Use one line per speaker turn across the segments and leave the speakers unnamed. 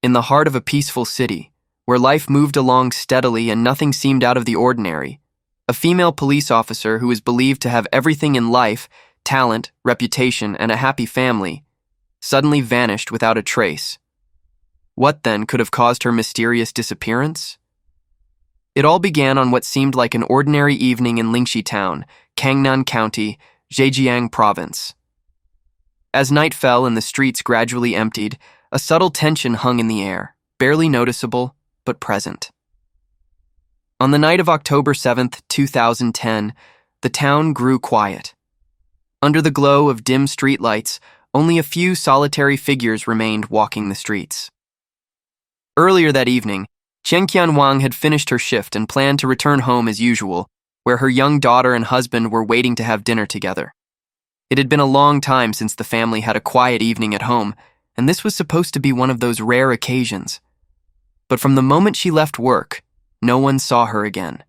in the heart of a peaceful city, where life moved along steadily and nothing seemed out of the ordinary, a female police officer who is believed to have everything in life, talent, reputation, and a happy family, suddenly vanished without a trace. What, then, could have caused her mysterious disappearance? It all began on what seemed like an ordinary evening in Lingxi Town, Qianqian County, Zhejiang Province. As night fell and the streets gradually emptied, a subtle tension hung in the air, barely noticeable, but present. On the night of October 7th, 2010, the town grew quiet. Under the glow of dim streetlights, only a few solitary figures remained walking the streets. Earlier that evening, Qianqian Wang had finished her shift and planned to return home as usual, where her young daughter and husband were waiting to have dinner together. It had been a long time since the family had a quiet evening at home, and this was supposed to be one of those rare occasions. But from the moment she left work, no one saw her again.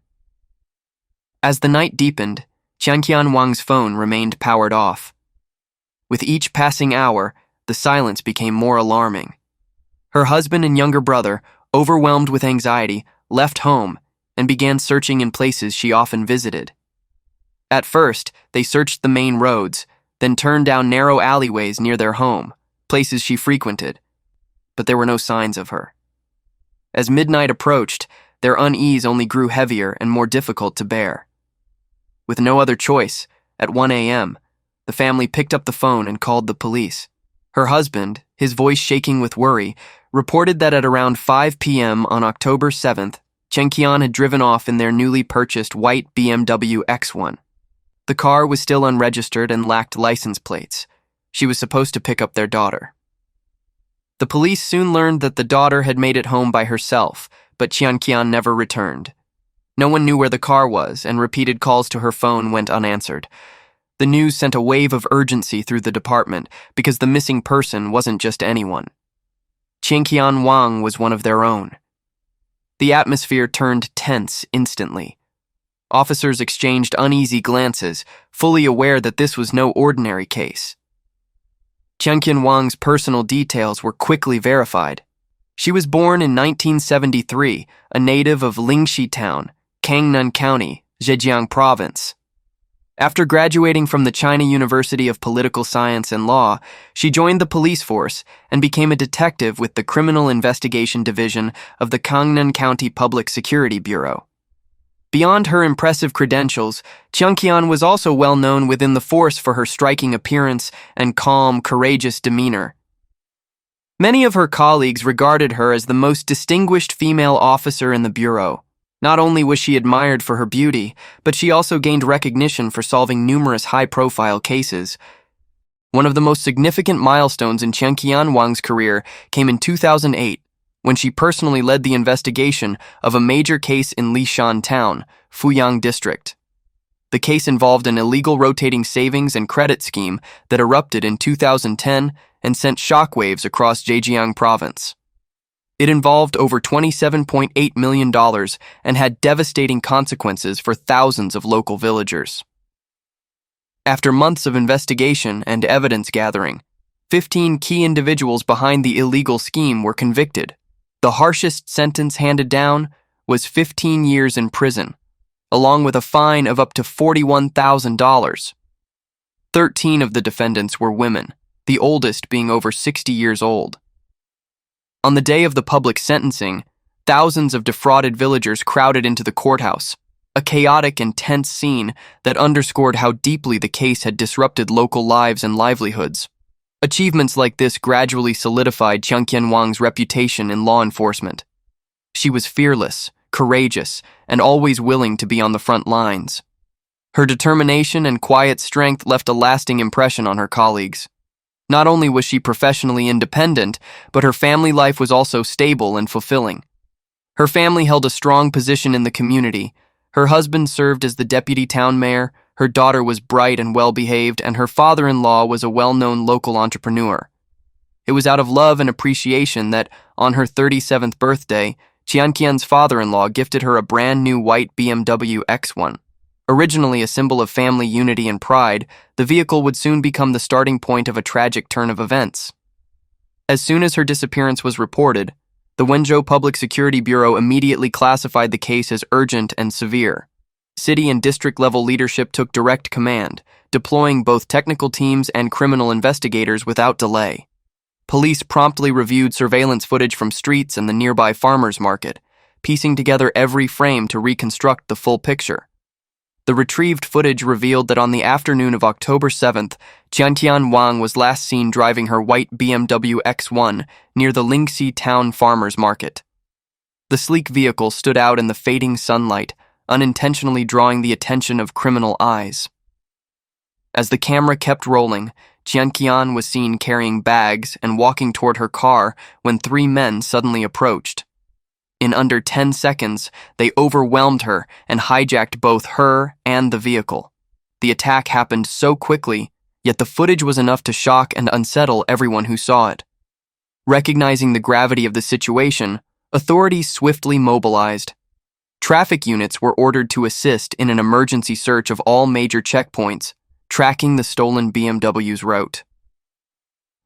As the night deepened, Qianqian Wang's phone remained powered off. With each passing hour, the silence became more alarming. Her husband and younger brother, overwhelmed with anxiety, left home and began searching in places she often visited. At first, they searched the main roads, then turned down narrow alleyways near their home, places she frequented, but there were no signs of her. As midnight approached, their unease only grew heavier and more difficult to bear. With no other choice, at 1 a.m., the family picked up the phone and called the police. Her husband, his voice shaking with worry, reported that at around 5 p.m. on October 7th, Qianqian had driven off in their newly purchased white BMW X1. The car was still unregistered and lacked license plates. She was supposed to pick up their daughter. The police soon learned that the daughter had made it home by herself, but Qianqian never returned. No one knew where the car was, and repeated calls to her phone went unanswered. The news sent a wave of urgency through the department because the missing person wasn't just anyone. Qianqian Wang was one of their own. The atmosphere turned tense instantly. Officers exchanged uneasy glances, fully aware that this was no ordinary case. Qianqian Wang's personal details were quickly verified. She was born in 1973, a native of Lingxi Town, Qianqian County, Zhejiang Province. After graduating from the China University of Political Science and Law, she joined the police force and became a detective with the Criminal Investigation Division of the Qianqian County Public Security Bureau. Beyond her impressive credentials, Qianqian was also well known within the force for her striking appearance and calm, courageous demeanor. Many of her colleagues regarded her as the most distinguished female officer in the Bureau. Not only was she admired for her beauty, but she also gained recognition for solving numerous high-profile cases. One of the most significant milestones in Qianqian Wang's career came in 2008, when she personally led the investigation of a major case in Lishan Town, Fuyang District. The case involved an illegal rotating savings and credit scheme that erupted in 2010 and sent shockwaves across Zhejiang Province. It involved over $27.8 million and had devastating consequences for thousands of local villagers. After months of investigation and evidence gathering, 15 key individuals behind the illegal scheme were convicted. The harshest sentence handed down was 15 years in prison, along with a fine of up to $41,000. 13 of the defendants were women, the oldest being over 60 years old. On the day of the public sentencing, thousands of defrauded villagers crowded into the courthouse, a chaotic and tense scene that underscored how deeply the case had disrupted local lives and livelihoods. Achievements like this gradually solidified Qianqian Wang's reputation in law enforcement. She was fearless, courageous, and always willing to be on the front lines. Her determination and quiet strength left a lasting impression on her colleagues. Not only was she professionally independent, but her family life was also stable and fulfilling. Her family held a strong position in the community. Her husband served as the deputy town mayor, her daughter was bright and well-behaved, and her father-in-law was a well-known local entrepreneur. It was out of love and appreciation that, on her 37th birthday, Qianqian's father-in-law gifted her a brand-new white BMW X1. Originally a symbol of family unity and pride, the vehicle would soon become the starting point of a tragic turn of events. As soon as her disappearance was reported, The Wenzhou Public Security Bureau immediately classified the case as urgent and severe. City and district-level leadership took direct command, deploying both technical teams and criminal investigators without delay. Police promptly reviewed surveillance footage from streets and the nearby farmers' market, piecing together every frame to reconstruct the full picture. The retrieved footage revealed that on the afternoon of October 7th, Qianqian Wang was last seen driving her white BMW X1 near the Lingxi town farmers' market. The sleek vehicle stood out in the fading sunlight, unintentionally drawing the attention of criminal eyes. As the camera kept rolling, Qianqian was seen carrying bags and walking toward her car when three men suddenly approached. In under 10 seconds, they overwhelmed her and hijacked both her and the vehicle. The attack happened so quickly, yet the footage was enough to shock and unsettle everyone who saw it. Recognizing the gravity of the situation, authorities swiftly mobilized. Traffic units were ordered to assist in an emergency search of all major checkpoints, tracking the stolen BMW's route.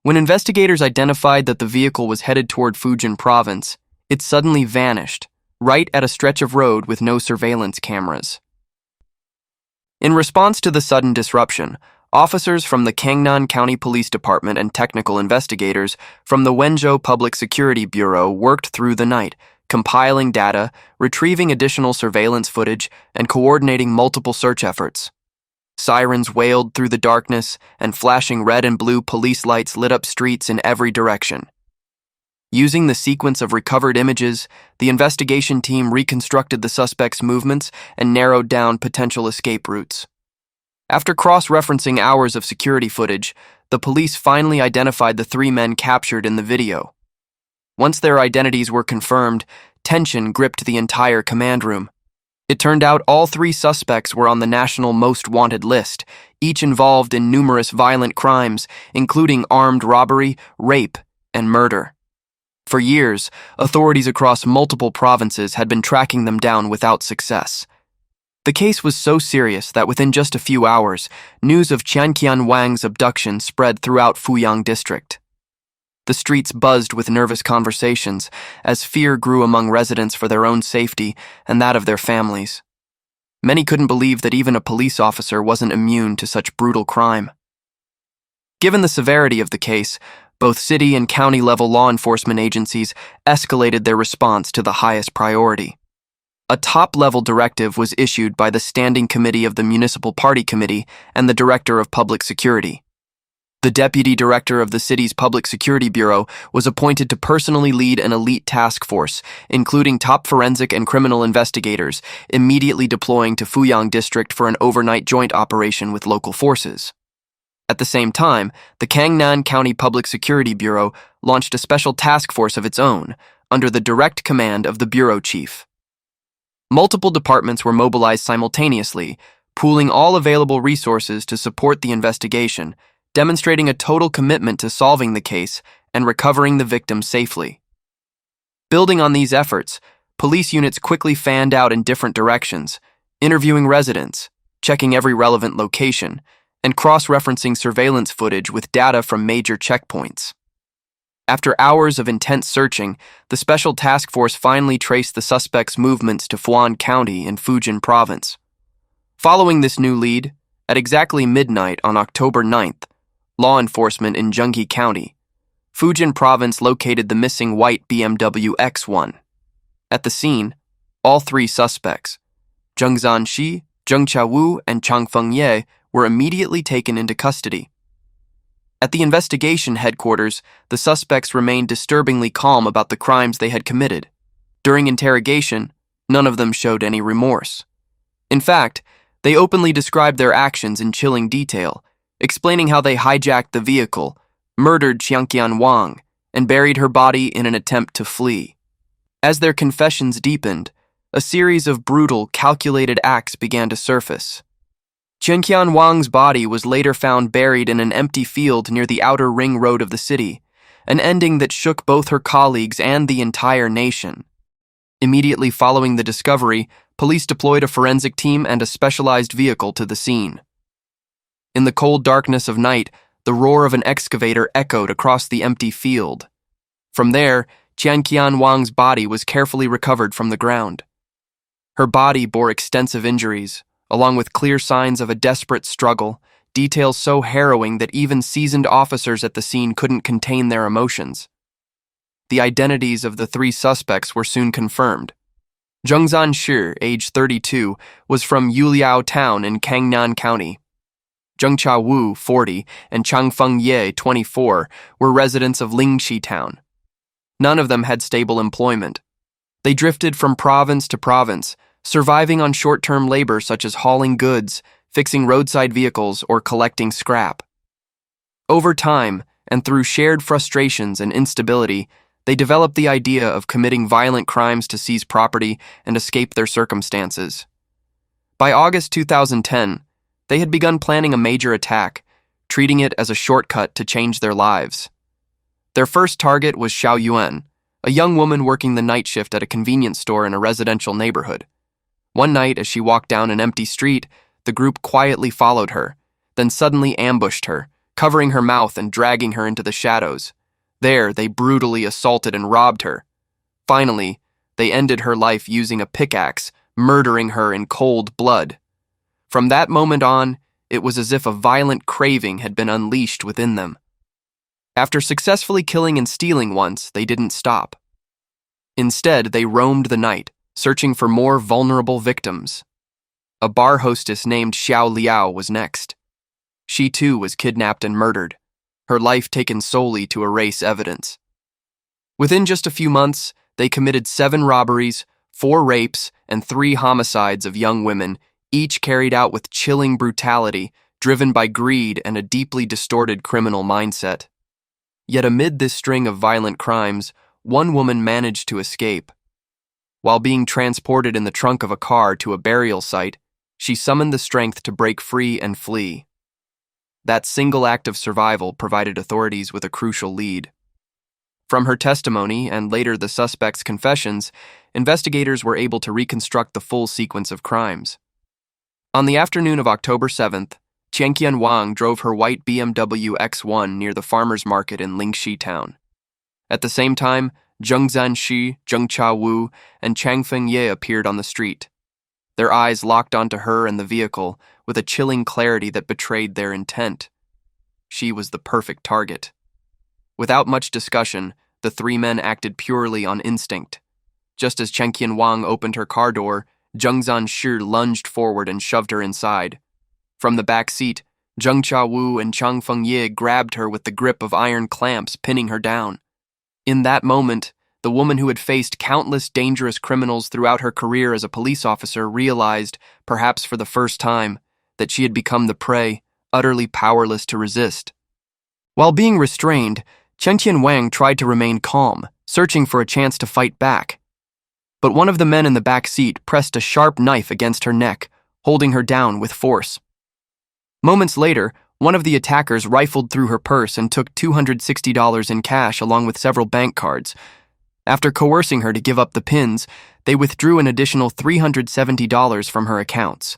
When investigators identified that the vehicle was headed toward Fujian province, it suddenly vanished, right at a stretch of road with no surveillance cameras. In response to the sudden disruption, officers from the Qianqian County Police Department and technical investigators from the Wenzhou Public Security Bureau worked through the night, compiling data, retrieving additional surveillance footage, and coordinating multiple search efforts. Sirens wailed through the darkness, and flashing red and blue police lights lit up streets in every direction. Using the sequence of recovered images, the investigation team reconstructed the suspect's movements and narrowed down potential escape routes. After cross-referencing hours of security footage, the police finally identified the three men captured in the video. Once their identities were confirmed, tension gripped the entire command room. It turned out all three suspects were on the national most wanted list, each involved in numerous violent crimes, including armed robbery, rape, and murder. For years, authorities across multiple provinces had been tracking them down without success. The case was so serious that within just a few hours, news of Qianqian Wang's abduction spread throughout Fuyang district. The streets buzzed with nervous conversations as fear grew among residents for their own safety and that of their families. Many couldn't believe that even a police officer wasn't immune to such brutal crime. Given the severity of the case, both city and county-level law enforcement agencies escalated their response to the highest priority. A top-level directive was issued by the Standing Committee of the Municipal Party Committee and the Director of Public Security. The Deputy Director of the city's Public Security Bureau was appointed to personally lead an elite task force, including top forensic and criminal investigators, immediately deploying to Fuyang District for an overnight joint operation with local forces. At the same time, the Qianqian County Public Security Bureau launched a special task force of its own, under the direct command of the bureau chief. Multiple departments were mobilized simultaneously, pooling all available resources to support the investigation, demonstrating a total commitment to solving the case and recovering the victim safely. Building on these efforts, police units quickly fanned out in different directions, interviewing residents, checking every relevant location, and cross-referencing surveillance footage with data from major checkpoints. After hours of intense searching, the special task force finally traced the suspect's movements to Fuan County in Fujian province. Following this new lead, at exactly midnight on October 9th, law enforcement in Qianqian County, Fujian province located the missing white BMW X1. At the scene, all three suspects, Zheng Zanxi, Zheng Chawu, and Chang Fengye, were immediately taken into custody. At the investigation headquarters, the suspects remained disturbingly calm about the crimes they had committed. During interrogation, none of them showed any remorse. In fact, they openly described their actions in chilling detail, explaining how they hijacked the vehicle, murdered Qianqian Wang, and buried her body in an attempt to flee. As their confessions deepened, a series of brutal, calculated acts began to surface. Qianqian Wang's body was later found buried in an empty field near the outer ring road of the city, an ending that shook both her colleagues and the entire nation. Immediately following the discovery, police deployed a forensic team and a specialized vehicle to the scene. In the cold darkness of night, the roar of an excavator echoed across the empty field. From there, Qianqian Wang's body was carefully recovered from the ground. Her body bore extensive injuries, along with clear signs of a desperate struggle, details so harrowing that even seasoned officers at the scene couldn't contain their emotions. The identities of the three suspects were soon confirmed. Zheng Zanshi, age 32, was from Yuliao Town in Qianqian County. Zheng Chawu, 40, and Changfeng Ye, 24, were residents of Lingxi Town. None of them had stable employment. They drifted from province to province, surviving on short-term labor such as hauling goods, fixing roadside vehicles, or collecting scrap. Over time, and through shared frustrations and instability, they developed the idea of committing violent crimes to seize property and escape their circumstances. By August 2010, they had begun planning a major attack, treating it as a shortcut to change their lives. Their first target was Xiao Yuan, a young woman working the night shift at a convenience store in a residential neighborhood. One night, as she walked down an empty street, the group quietly followed her, then suddenly ambushed her, covering her mouth and dragging her into the shadows. There, they brutally assaulted and robbed her. Finally, they ended her life using a pickaxe, murdering her in cold blood. From that moment on, it was as if a violent craving had been unleashed within them. After successfully killing and stealing once, they didn't stop. Instead, they roamed the night, searching for more vulnerable victims. A bar hostess named Xiao Liao was next. She too was kidnapped and murdered, her life taken solely to erase evidence. Within just a few months, they committed 7 robberies, 4 rapes, and 3 homicides of young women, each carried out with chilling brutality, driven by greed and a deeply distorted criminal mindset. Yet amid this string of violent crimes, one woman managed to escape. While being transported in the trunk of a car to a burial site, she summoned the strength to break free and flee. That single act of survival provided authorities with a crucial lead. From her testimony and later the suspect's confessions, investigators were able to reconstruct the full sequence of crimes. On the afternoon of October 7th, Qianqian Wang drove her white BMW X1 near the farmer's market in Lingxi Town. At the same time, Zheng Zanshi, Zheng Chawu, and Changfeng Ye appeared on the street. Their eyes locked onto her and the vehicle with a chilling clarity that betrayed their intent. She was the perfect target. Without much discussion, the 3 men acted purely on instinct. Just as Qianqian Wang opened her car door, Zheng Zanshi lunged forward and shoved her inside. From the back seat, Zheng Chawu and Changfeng Ye grabbed her with the grip of iron clamps, pinning her down. In that moment, the woman who had faced countless dangerous criminals throughout her career as a police officer realized, perhaps for the first time, that she had become the prey, utterly powerless to resist. While being restrained, Qianqian Wang tried to remain calm, searching for a chance to fight back. But one of the men in the back seat pressed a sharp knife against her neck, holding her down with force. Moments later, one of the attackers rifled through her purse and took $260 in cash along with several bank cards. After coercing her to give up the pins, they withdrew an additional $370 from her accounts.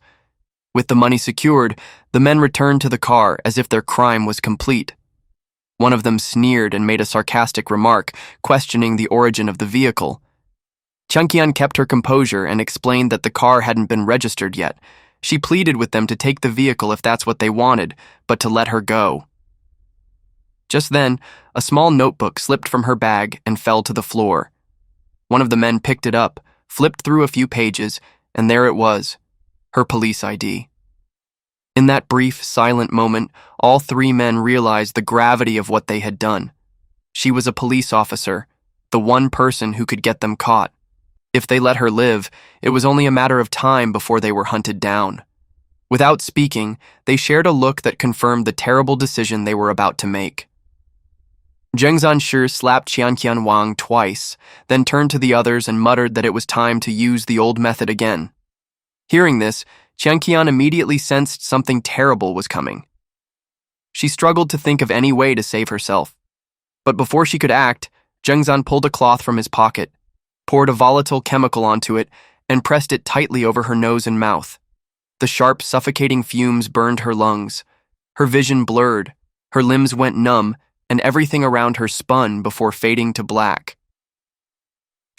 With the money secured, the men returned to the car as if their crime was complete. One of them sneered and made a sarcastic remark, questioning the origin of the vehicle. Qianqian kept her composure and explained that the car hadn't been registered yet. She pleaded with them to take the vehicle if that's what they wanted, but to let her go. Just then, a small notebook slipped from her bag and fell to the floor. One of the men picked it up, flipped through a few pages, and there it was, her police ID. In that brief, silent moment, all 3 men realized the gravity of what they had done. She was a police officer, the one person who could get them caught. If they let her live, it was only a matter of time before they were hunted down. Without speaking, they shared a look that confirmed the terrible decision they were about to make. Zheng Zanshi slapped Qianqian Wang twice, then turned to the others and muttered that it was time to use the old method again. Hearing this, Qianqian immediately sensed something terrible was coming. She struggled to think of any way to save herself. But before she could act, Zheng Zan pulled a cloth from his pocket, poured a volatile chemical onto it, and pressed it tightly over her nose and mouth. The sharp, suffocating fumes burned her lungs. Her vision blurred, her limbs went numb, and everything around her spun before fading to black.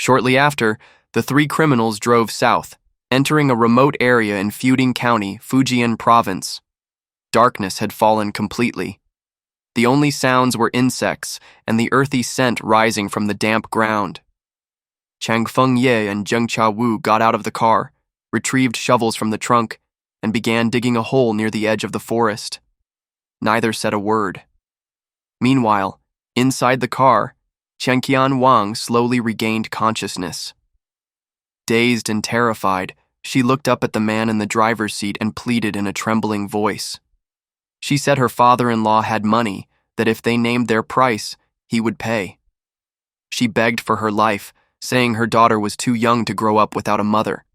Shortly after, the three criminals drove south, entering a remote area in Fuding County, Fujian Province. Darkness had fallen completely. The only sounds were insects and the earthy scent rising from the damp ground. Chang Fengye and Zheng Chawu got out of the car, retrieved shovels from the trunk, and began digging a hole near the edge of the forest. Neither said a word. Meanwhile, inside the car, Qianqian Wang slowly regained consciousness. Dazed and terrified, she looked up at the man in the driver's seat and pleaded in a trembling voice. She said her father-in-law had money, that if they named their price, he would pay. She begged for her life, saying her daughter was too young to grow up without a mother.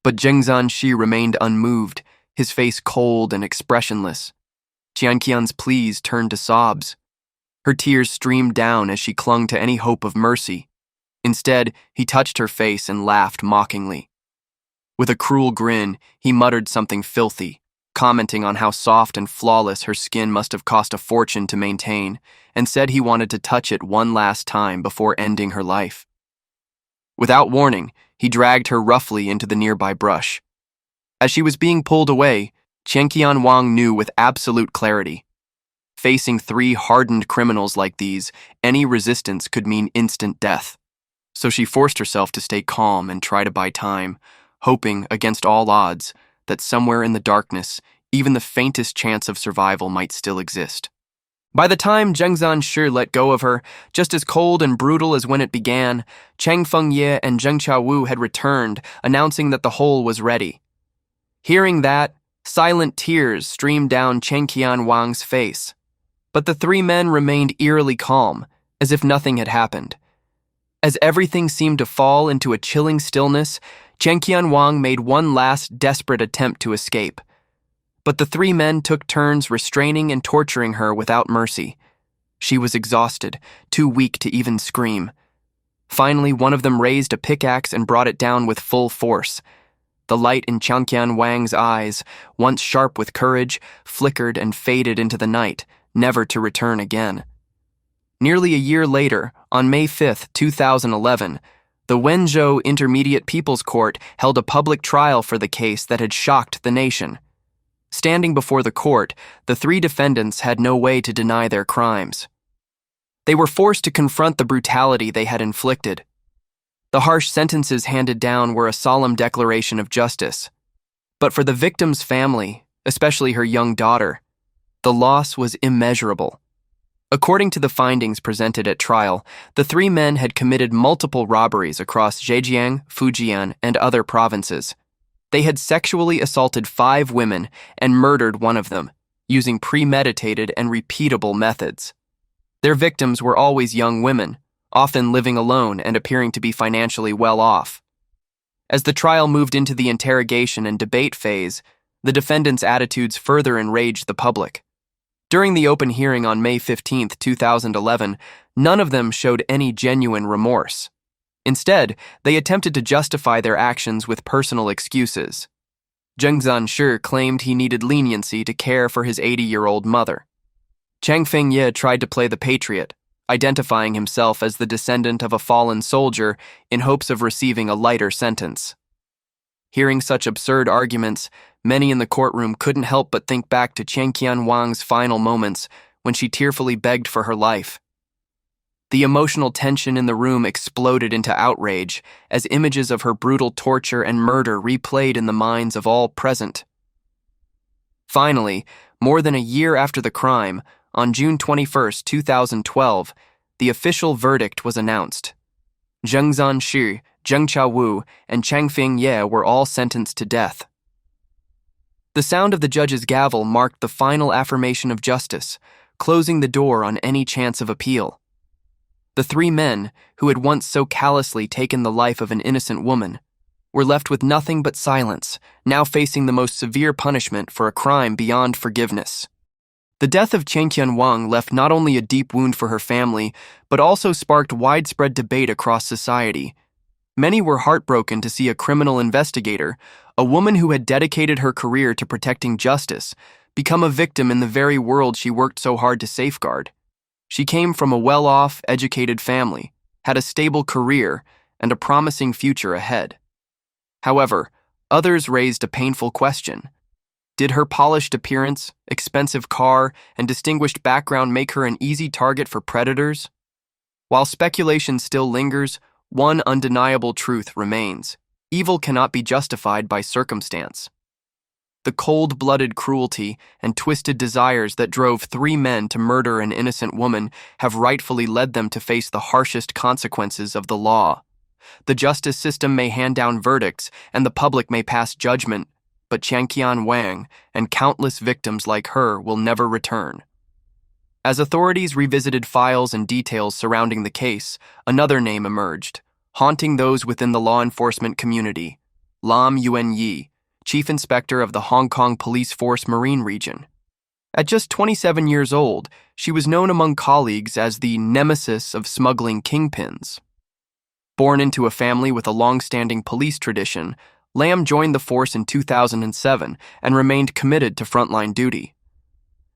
But Zheng Zanshi remained unmoved, his face cold and expressionless. Qianqian's pleas turned to sobs. Her tears streamed down as she clung to any hope of mercy. Instead, he touched her face and laughed mockingly. With a cruel grin, he muttered something filthy, commenting on how soft and flawless her skin must have cost a fortune to maintain, and said he wanted to touch it one last time before ending her life. Without warning, he dragged her roughly into the nearby brush. As she was being pulled away, Qianqian Wang knew with absolute clarity. Facing three hardened criminals like these, any resistance could mean instant death. So she forced herself to stay calm and try to buy time, hoping, against all odds, that somewhere in the darkness, even the faintest chance of survival might still exist. By the time Zheng Zanshi let go of her, just as cold and brutal as when it began, Chang Fengye and Zheng Chawu had returned, announcing that the hole was ready. Hearing that, silent tears streamed down Qianqian Wang's face. But the three men remained eerily calm, as if nothing had happened. As everything seemed to fall into a chilling stillness, Qianqian Wang made one last desperate attempt to escape. But the three men took turns restraining and torturing her without mercy. She was exhausted, too weak to even scream. Finally, one of them raised a pickaxe and brought it down with full force. The light in Qianqian Wang's eyes, once sharp with courage, flickered and faded into the night, never to return again. Nearly a year later, on May 5, 2011, the Wenzhou Intermediate People's Court held a public trial for the case that had shocked the nation. Standing before the court, the three defendants had no way to deny their crimes. They were forced to confront the brutality they had inflicted. The harsh sentences handed down were a solemn declaration of justice. But for the victim's family, especially her young daughter, the loss was immeasurable. According to the findings presented at trial, the three men had committed multiple robberies across Zhejiang, Fujian, and other provinces. They had sexually assaulted 5 women and murdered one of them, using premeditated and repeatable methods. Their victims were always young women, often living alone and appearing to be financially well off. As the trial moved into the interrogation and debate phase, the defendants' attitudes further enraged the public. During the open hearing on May 15, 2011, none of them showed any genuine remorse. Instead, they attempted to justify their actions with personal excuses. Zheng Zanshi claimed he needed leniency to care for his 80-year-old mother. Chang Fengye tried to play the patriot, identifying himself as the descendant of a fallen soldier in hopes of receiving a lighter sentence. Hearing such absurd arguments, many in the courtroom couldn't help but think back to Qianqian Wang's final moments when she tearfully begged for her life. The emotional tension in the room exploded into outrage as images of her brutal torture and murder replayed in the minds of all present. Finally, more than a year after the crime, on June 21, 2012, the official verdict was announced. Zheng Zanshi, Zheng Chawu, and Chang Fengye were all sentenced to death. The sound of the judge's gavel marked the final affirmation of justice, closing the door on any chance of appeal. The three men, who had once so callously taken the life of an innocent woman, were left with nothing but silence, now facing the most severe punishment for a crime beyond forgiveness. The death of Qianqian Wang left not only a deep wound for her family, but also sparked widespread debate across society. Many were heartbroken to see a criminal investigator, a woman who had dedicated her career to protecting justice, become a victim in the very world she worked so hard to safeguard. She came from a well-off, educated family, had a stable career, and a promising future ahead. However, others raised a painful question. Did her polished appearance, expensive car, and distinguished background make her an easy target for predators? While speculation still lingers, one undeniable truth remains. Evil cannot be justified by circumstance. The cold-blooded cruelty and twisted desires that drove 3 men to murder an innocent woman have rightfully led them to face the harshest consequences of the law. The justice system may hand down verdicts and the public may pass judgment, but Qianqian Wang and countless victims like her will never return. As authorities revisited files and details surrounding the case, another name emerged, haunting those within the law enforcement community: Lam Yuanyi, Chief Inspector of the Hong Kong Police Force Marine Region. At just 27 years old, she was known among colleagues as the nemesis of smuggling kingpins. Born into a family with a long-standing police tradition, Lam joined the force in 2007 and remained committed to frontline duty.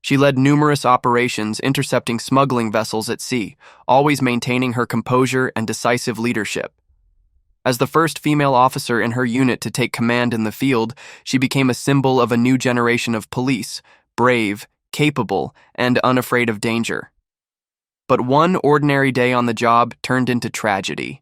She led numerous operations intercepting smuggling vessels at sea, always maintaining her composure and decisive leadership. As the first female officer in her unit to take command in the field, she became a symbol of a new generation of police, brave, capable, and unafraid of danger. But one ordinary day on the job turned into tragedy.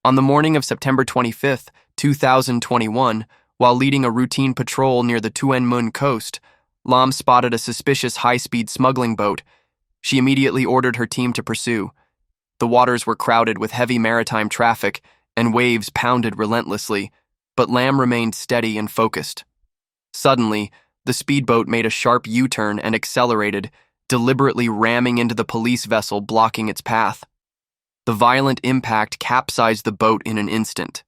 On the morning of September 25, 2021, while leading a routine patrol near the Tuanmun coast, Lam spotted a suspicious high-speed smuggling boat. She immediately ordered her team to pursue. The waters were crowded with heavy maritime traffic, and waves pounded relentlessly, but Lam remained steady and focused. Suddenly, the speedboat made a sharp U-turn and accelerated, deliberately ramming into the police vessel blocking its path. The violent impact capsized the boat in an instant.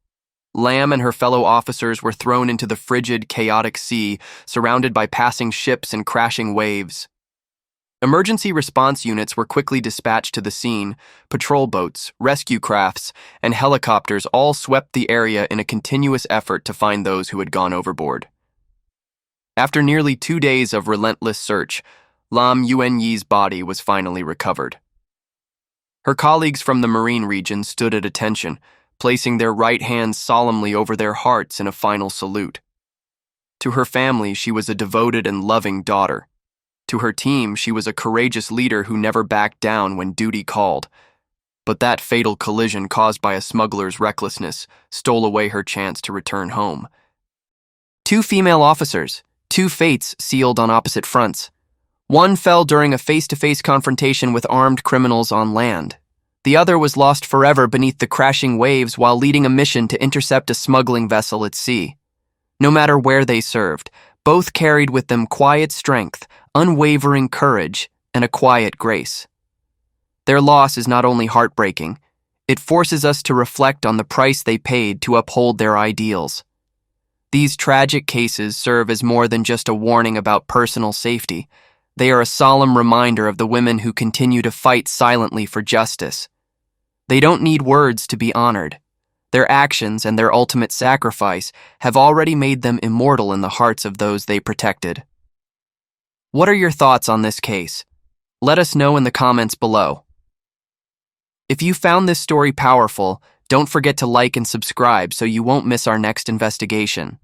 Lam and her fellow officers were thrown into the frigid, chaotic sea, surrounded by passing ships and crashing waves. Emergency response units were quickly dispatched to the scene. Patrol boats, rescue crafts, and helicopters all swept the area in a continuous effort to find those who had gone overboard. After nearly 2 days of relentless search, Lam Yuanyi's body was finally recovered. Her colleagues from the Marine region stood at attention, placing their right hands solemnly over their hearts in a final salute. To her family, she was a devoted and loving daughter. To her team, she was a courageous leader who never backed down when duty called. But that fatal collision caused by a smuggler's recklessness stole away her chance to return home. 2 female officers, 2 fates sealed on opposite fronts. One fell during a face-to-face confrontation with armed criminals on land. The other was lost forever beneath the crashing waves while leading a mission to intercept a smuggling vessel at sea. No matter where they served, both carried with them quiet strength, unwavering courage, and a quiet grace. Their loss is not only heartbreaking, it forces us to reflect on the price they paid to uphold their ideals. These tragic cases serve as more than just a warning about personal safety. They are a solemn reminder of the women who continue to fight silently for justice. They don't need words to be honored. Their actions and their ultimate sacrifice have already made them immortal in the hearts of those they protected. What are your thoughts on this case? Let us know in the comments below. If you found this story powerful, don't forget to like and subscribe so you won't miss our next investigation.